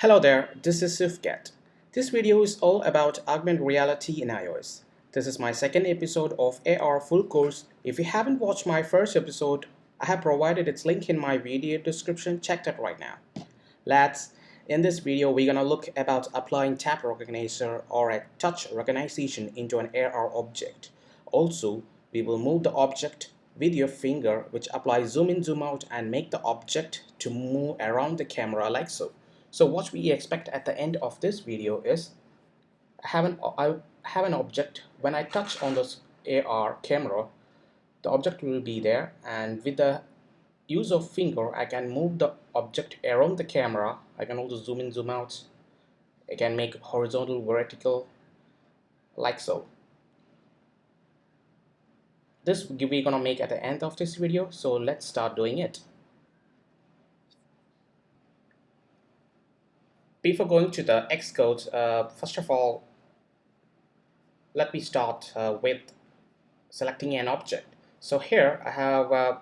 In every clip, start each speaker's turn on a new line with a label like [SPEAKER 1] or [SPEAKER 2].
[SPEAKER 1] Hello there, this is Sufgat. This video is all about augmented reality in iOS. This is my second episode of AR full course. If you haven't watched my first episode, I have provided its link in my video description. Check that right now. In this video, we're gonna look about applying tap recognition or a touch recognition into an AR object. Also, we will move the object with your finger, which applies zoom in, zoom out, and make the object to move around the camera like so. So what we expect at the end of this video is I have an object. When I touch on this AR camera, the object will be there, and with the use of finger I can move the object around the camera. I can also zoom in, zoom out. I can make horizontal, vertical, like so. This we're gonna make at the end of this video, so let's start doing it. Before going to the Xcode, first of all, let me start with selecting an object. So here I have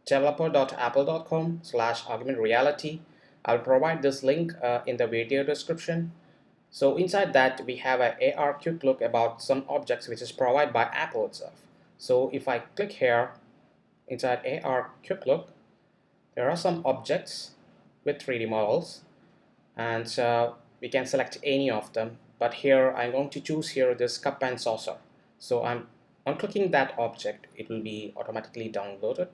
[SPEAKER 1] developer.apple.com/augmented reality. I'll provide this link in the video description. So inside that we have an AR quick look about some objects which is provided by Apple itself. So if I click here inside AR quick look, there are some objects with 3D models, and we can select any of them. But here I'm going to choose here this cup and saucer. So on clicking that object, it will be automatically downloaded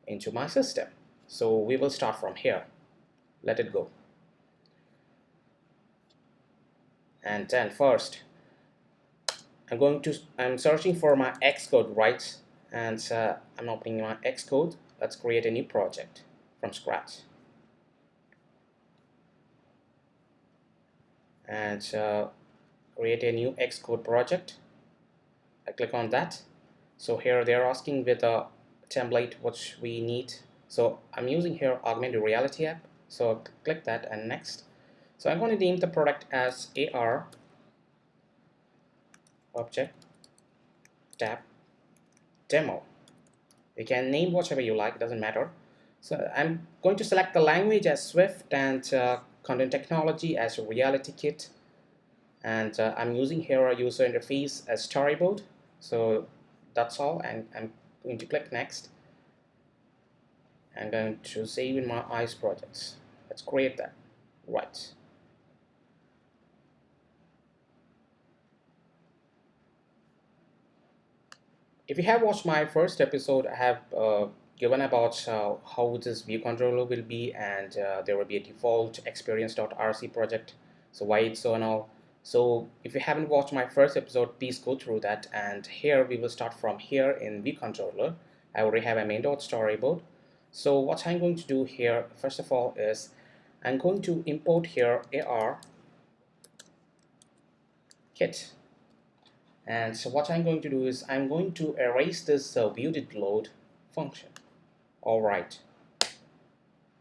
[SPEAKER 1] into my system. So we will start from here. Let it go. And then first, I'm searching for my Xcode, right? And I'm opening my Xcode. Let's create a new project from scratch. And create a new Xcode project. I click on that. So here they're asking with a template which we need. So I'm using here Augmented Reality app. So click that and next. So I'm going to name the product as AR object tab demo. You can name whatever you like, it doesn't matter. So I'm going to select the language as Swift and content technology as Reality Kit. And I'm using here a user interface as storyboard. So that's all, and I'm going to click next. I'm going to save in my eyes projects. Let's create that. Right. If you have watched my first episode, I have given about how this view controller will be, and there will be a default experience.rc project. So why it's so and all. So if you haven't watched my first episode, please go through that. And here we will start from here in view controller. I already have a main.storyboard. So what I'm going to do here, first of all, is I'm going to import here AR kit. And so what I'm going to do is I'm going to erase this view did load function. All right.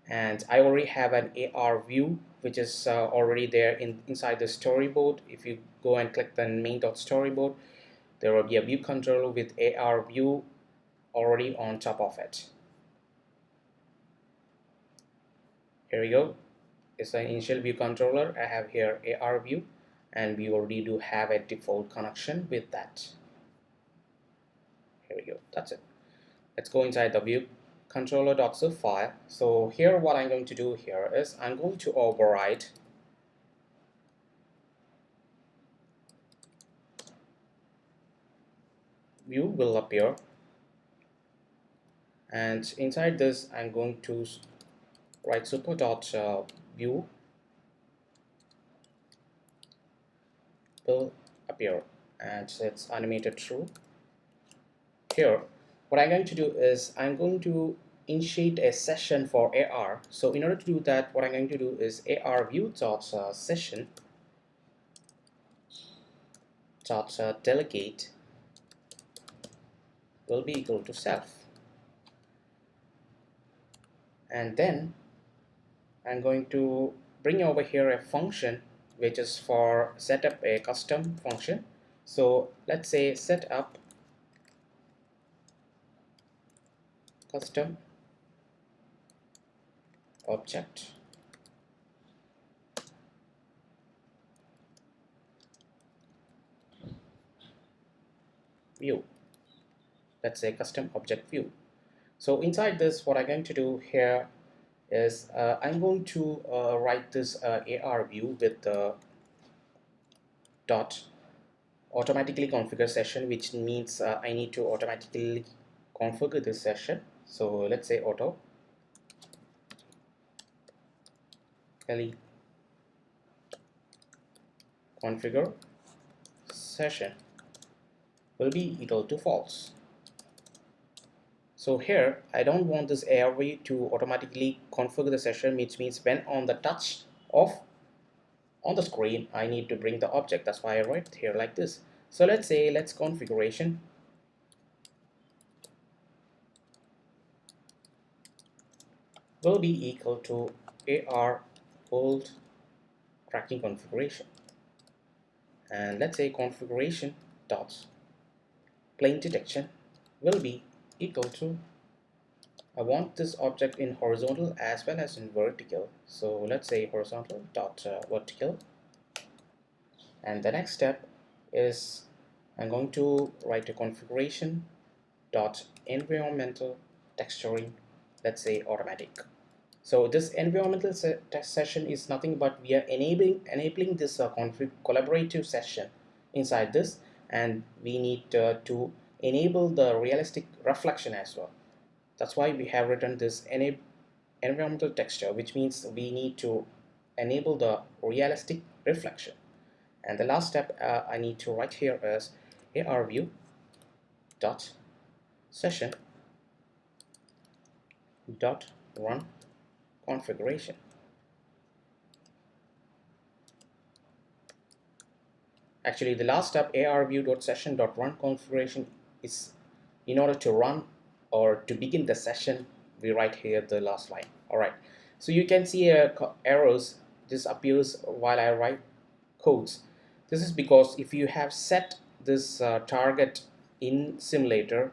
[SPEAKER 1] And I already have an AR view which is already there inside the storyboard. If you go and click the main.storyboard, there will be a view controller with AR view already on top of it. Here we go. It's an initial view controller. I have here AR view, and we already do have a default connection with that. Here we go. That's it. Let's go inside the view controller.zip file. So here what I'm going to do here is I'm going to override view will appear, and inside this I'm going to write super.view will appear, and it's animated true. Here what I'm going to do is I'm going to initiate a session for AR. So in order to do that, what I'm going to do is AR view.session delegate will be equal to self, and then I'm going to bring over here a function which is for set up a custom function. So let's say set up custom object view. Let's say custom object view. So inside this, what I'm going to do here is I'm going to write this AR view with the dot automatically configure session, which means I need to automatically configure this session. So let's say automatically configure session will be equal to false. So here I don't want this ARV to automatically configure the session, which means when on the touch of on the screen I need to bring the object. That's why I write here like this. So let's say let's configuration will be equal to AR old tracking configuration, and let's say configuration dot plane detection will be equal to, I want this object in horizontal as well as in vertical, so let's say horizontal dot vertical. And the next step is I'm going to write a configuration dot environmental texturing, let's say automatic. So this environmental test session is nothing but we are enabling this config collaborative session inside this, and we need to enable the realistic reflection as well. That's why we have written this environmental texture, which means we need to enable the realistic reflection. And the last step I need to write here is AR view dot session dot run configuration. Actually, the last step arview.session.run configuration is in order to run or to begin the session, we write here the last line. All right. So you can see arrows. This appears while I write codes. This is because if you have set this target in simulator,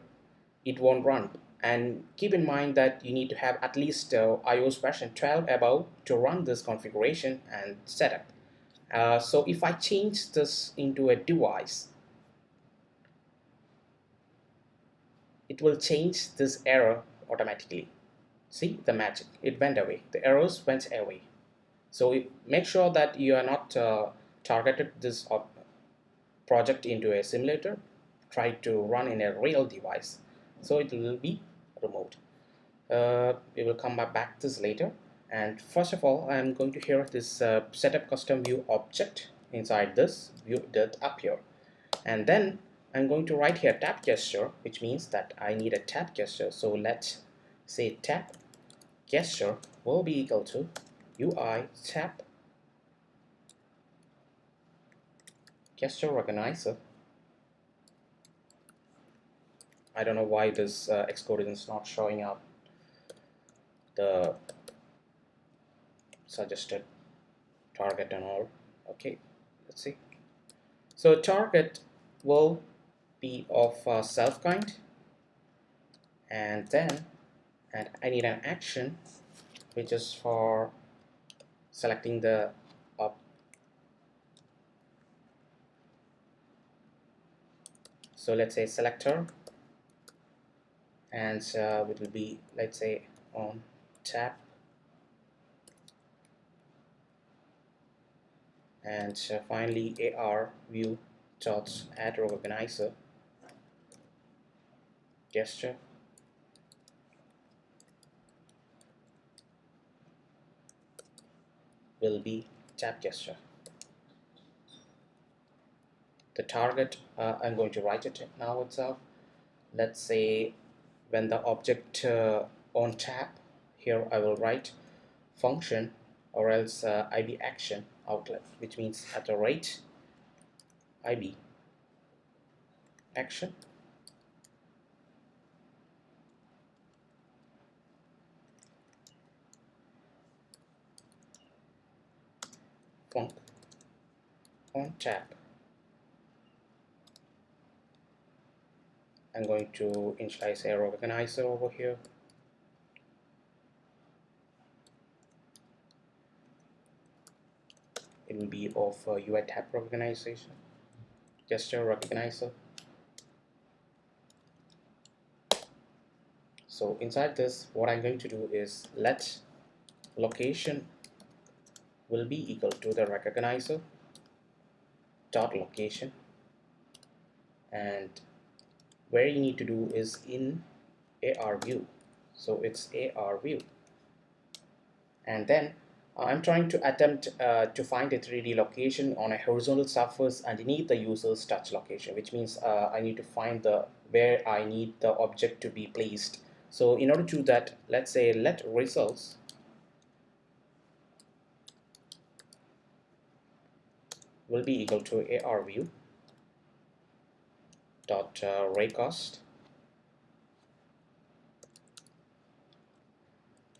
[SPEAKER 1] it won't run. And keep in mind that you need to have at least iOS version 12 above to run this configuration and setup. So if I change this into a device, it will change this error automatically. See the magic, it went away, the errors went away. So make sure that you are not targeted this project into a simulator, try to run in a real device, so it will be removed. We will come back this later. And first of all, I'm going to here this setup custom view object inside this view that appear, and then I'm going to write here tap gesture, which means that I need a tap gesture. So let's say tap gesture will be equal to UI tap gesture recognizer. I don't know why this Xcode is not showing up the suggested target and all. Okay, let's see. So target will be of self kind, and then I need an action which is for selecting the up. So let's say selector, and it will be, let's say, on tap, and finally AR view dot add recognizer gesture will be tap gesture. The target, I'm going to write it now itself. Let's say when the object on tap, here I will write function or else IB action outlet, which means at the rate IB action func on tap. I'm going to initialize a recognizer over here. It will be of UI tap recognition, gesture recognizer. So inside this, what I'm going to do is let location will be equal to the recognizer dot location, and where you need to do is in AR view. So it's AR view, and then I'm trying to attempt to find a 3D location on a horizontal surface underneath the user's touch location, which means I need to find the where I need the object to be placed. So in order to do that, let's say let results will be equal to AR view dot raycast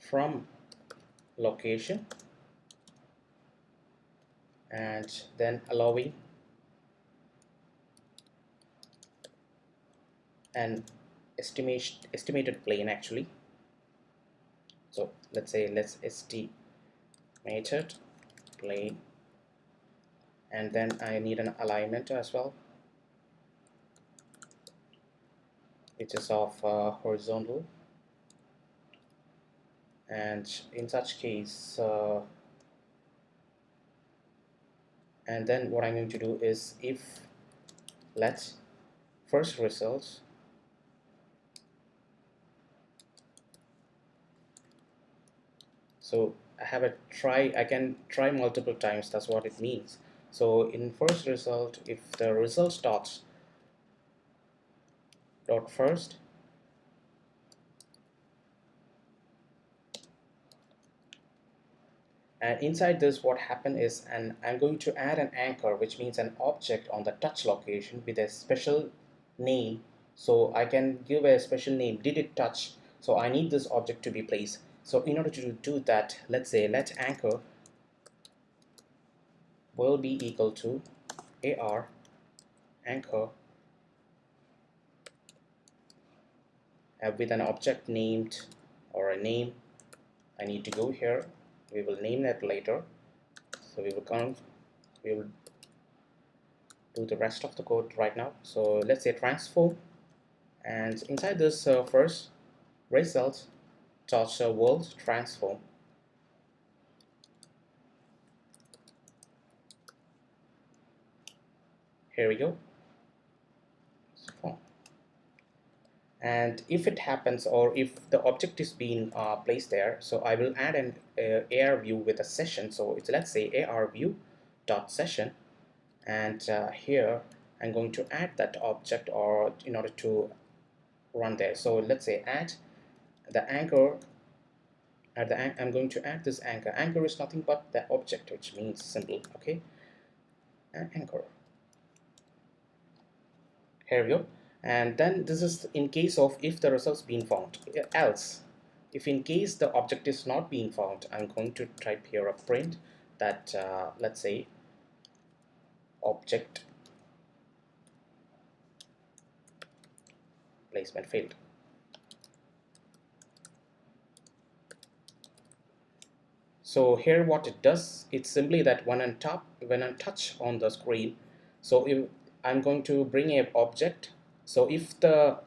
[SPEAKER 1] from location, and then allowing an estimated plane actually. So let's say let's estimated plane, and then I need an alignment as well, which is of horizontal. And in such case and then what I'm going to do is if let first results so I can try multiple times, that's what it means. So in first result, if the result starts dot first, and inside this what happened is, and I'm going to add an anchor, which means an object on the touch location with a special name. So I can give a special name, did it touch, so I need this object to be placed. So in order to do that, let's say let anchor will be equal to AR anchor with an object named or a name. I need to go here, we will name that later. So we will do the rest of the code right now. So let's say transform, and inside this first result dot world transform, here we go, and if it happens, or if the object is being placed there, so I will add an AR view with a session. So it's, let's say, AR view dot session, and here I'm going to add that object, or in order to run there. So let's say add the anchor. I'm going to add this anchor. Anchor is nothing but the object, which means simple. Okay, anchor. Here we go. And then this is in case of if the results being found. Else, if in case the object is not being found, I'm going to type here a print that let's say object placement failed. So here what it does, it's simply that when I touch on the screen, so if I'm going to bring a object, so if the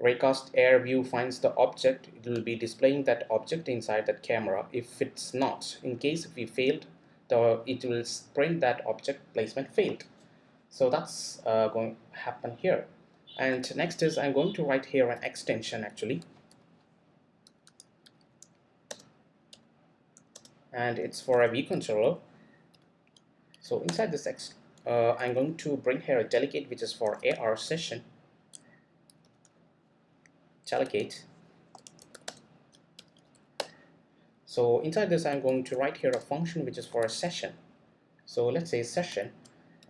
[SPEAKER 1] raycast air view finds the object, it will be displaying that object inside that camera. If it's not, in case if we failed, it will print that object placement failed. So that's going to happen here. And next is I'm going to write here an extension actually, and it's for a view controller. So inside this I'm going to bring here a delegate, which is for AR session delegate. So inside this I'm going to write here a function which is for a session. So let's say session,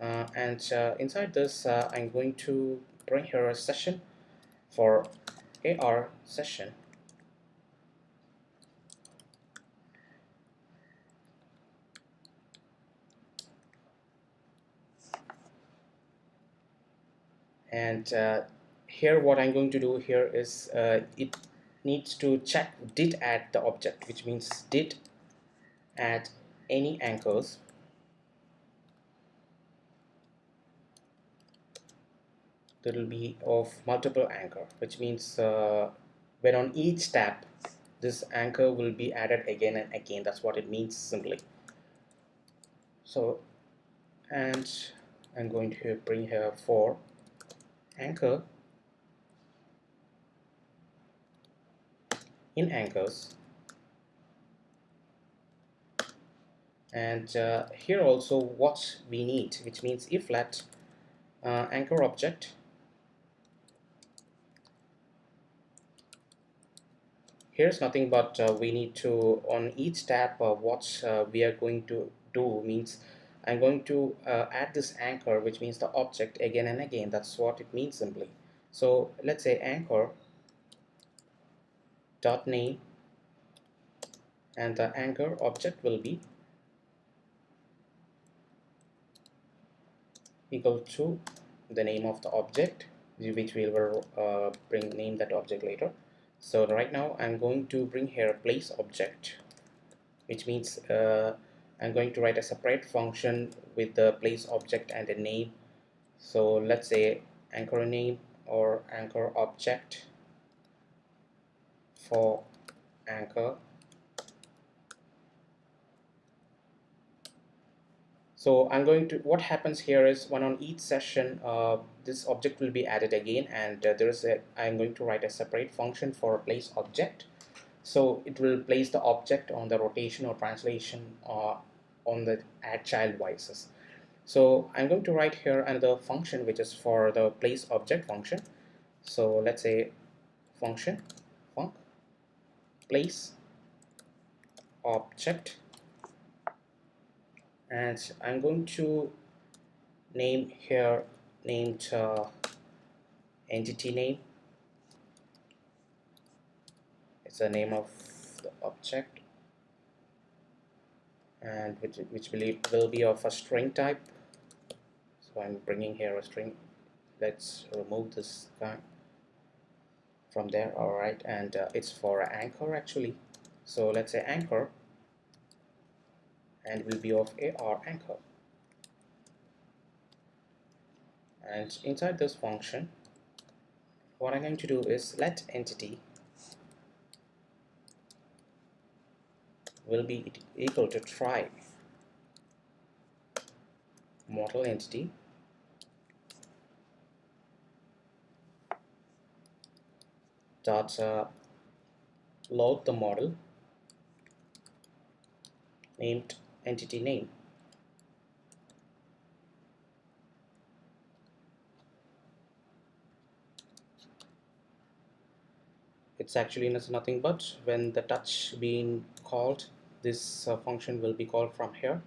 [SPEAKER 1] and inside this I'm going to bring here a session for AR session, and here what I'm going to do here is it needs to check did add the object, which means did add any anchors that will be of multiple anchor, which means when on each tab this anchor will be added again and again. That's what it means simply. So, and I'm going to bring here for anchor in anchors, and here also what we need, which means if let anchor object. Here's nothing but we need to on each tab what we are going to do means I'm going to add this anchor, which means the object again and again. That's what it means simply. So let's say anchor dot name, and the anchor object will be equal to the name of the object, which we will bring name that object later. So right now I'm going to bring here a place object, which means I'm going to write a separate function with the place object and a name. So let's say anchor name or anchor object for anchor. So I'm going to, what happens here is one on each session this object will be added again, and I'm going to write a separate function for place object. So it will place the object on the rotation or translation on the add child devices. So I'm going to write here another function which is for the place object function. So let's say function func place object, and I'm going to name here named entity name. It's the name of the object, and which will be of a string type. So I'm bringing here a string. Let's remove this guy from there. All right, and it's for anchor actually. So let's say anchor, and will be of AR anchor. And inside this function, what I'm going to do is let entity will be equal to try model entity dot load the model named entity name. It's actually nothing but when the touch being called, this function will be called from here,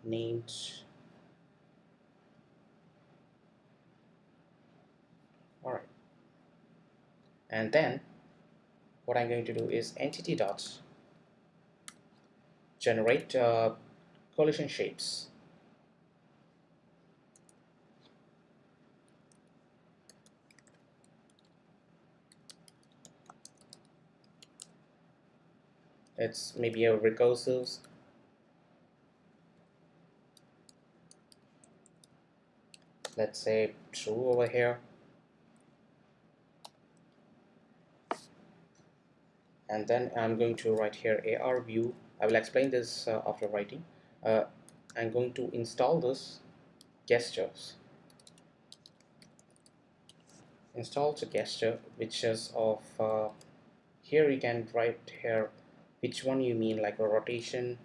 [SPEAKER 1] named all right. And then what I'm going to do is entity dot generate collision shapes. It's maybe a recursive, let's say true over here, and then I'm going to write here AR view. I will explain this after writing. uh, I'm going to install this gestures, install the gesture which is of here you can write here which one you mean, like a rotation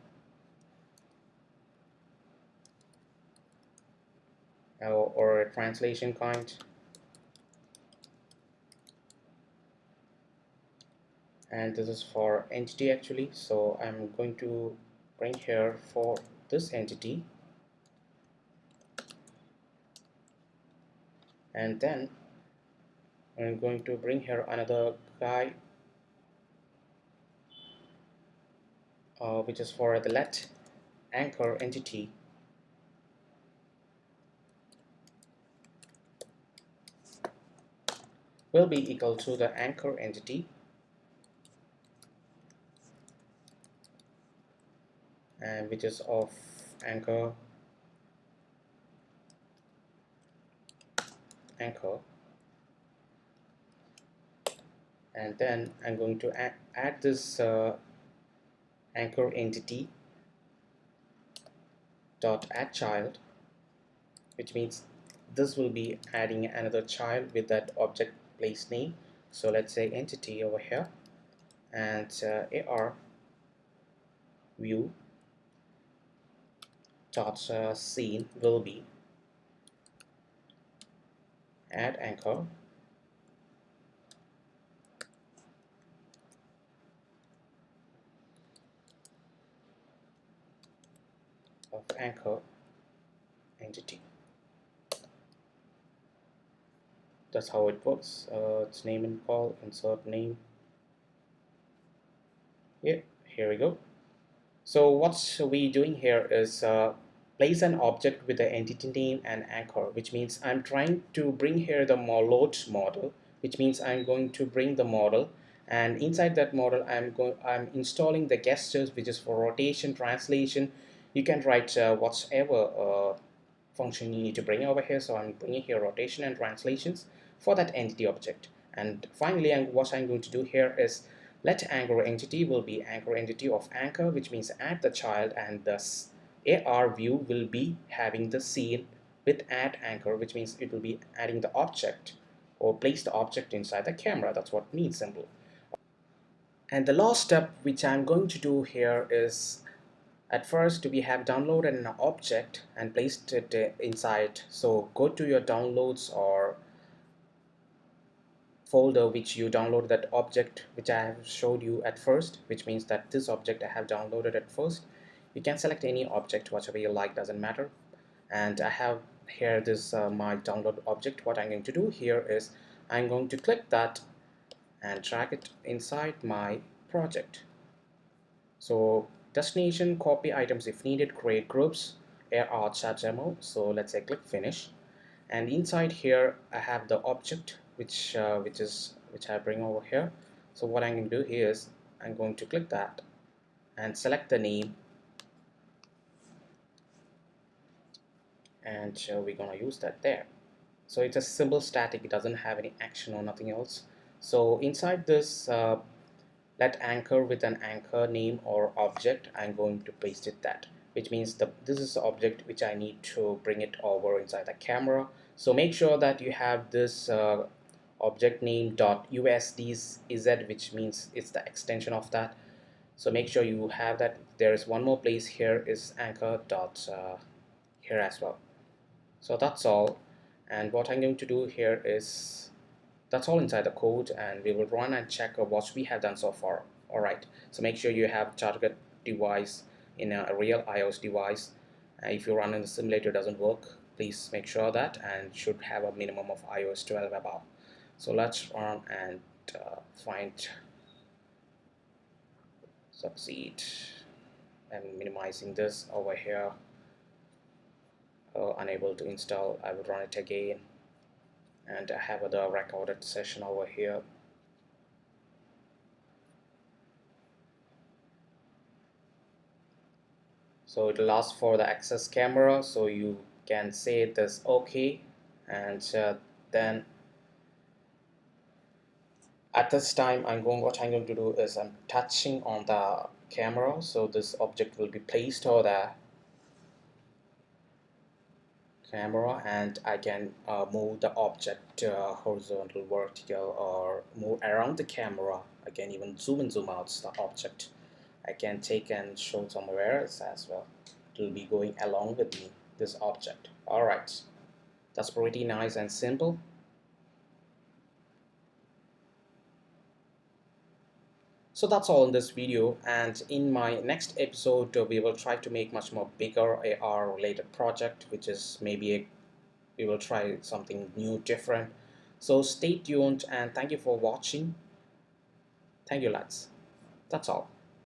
[SPEAKER 1] or a translation kind. And this is for entity actually, so I'm going to bring here for this entity, and then I'm going to bring here another guy which is for the let anchor entity will be equal to the anchor entity, and which is of anchor and then I'm going to add this anchor entity dot add child, which means this will be adding another child with that object place name. So let's say entity over here, and AR view dot scene will be add anchor of anchor entity. That's how it works. It's name and call, insert name. Yeah, here we go. So what we doing here is place an object with the entity name and anchor, which means I'm trying to bring here the load model, which means I'm going to bring the model, and inside that model I'm installing the gestures, which is for rotation, translation. You can write whatever function you need to bring over here. So I'm bringing here rotation and translations for that entity object. And finally, what I'm going to do here is let anchor entity will be anchor entity of anchor, which means add the child, and thus AR view will be having the scene with add anchor, which means it will be adding the object or place the object inside the camera. That's what means simple. And the last step which I'm going to do here is at first we have downloaded an object and placed it inside. So go to your downloads or folder which you download that object which I have showed you at first, which means that this object I have downloaded at first. You can select any object, whatever you like, doesn't matter. And I have here this my download object. What I'm going to do here is I'm going to click that and drag it inside my project. So destination, copy items if needed, create groups, AR chat demo. So let's say click finish, and inside here I have the object which I bring over here. So what I'm going to do here is I'm going to click that and select the name, and we're gonna use that there. So it's a simple static, it doesn't have any action or nothing else. So inside this let anchor with an anchor name or object, I'm going to paste it that, which means this is the object which I need to bring it over inside the camera. So make sure that you have this object name .usdz, which means it's the extension of that. So make sure you have that. There is one more place here is anchor dot here as well. So that's all, and what I'm going to do here is that's all inside the code, and we will run and check what we have done so far. Alright, so make sure you have target device in a real iOS device. If you run in the simulator doesn't work, please make sure that, and should have a minimum of iOS 12 above. So let's run and find succeed. I'm minimizing this over here. Unable to install. I will run it again, and I have the recorded session over here. So it will ask for the access camera, so you can say this okay, and then at this time what I'm going to do is I'm touching on the camera, so this object will be placed over the camera, and I can move the object horizontal, vertical, or move around the camera. I can even zoom and zoom out the object. I can take and show somewhere else as well. It will be going along with me, this object. Alright, that's pretty nice and simple. So that's all in this video, and in my next episode we will try to make much more bigger AR related project, which is maybe we will try something new, different. So stay tuned, and thank you for watching. Thank you lads. That's all.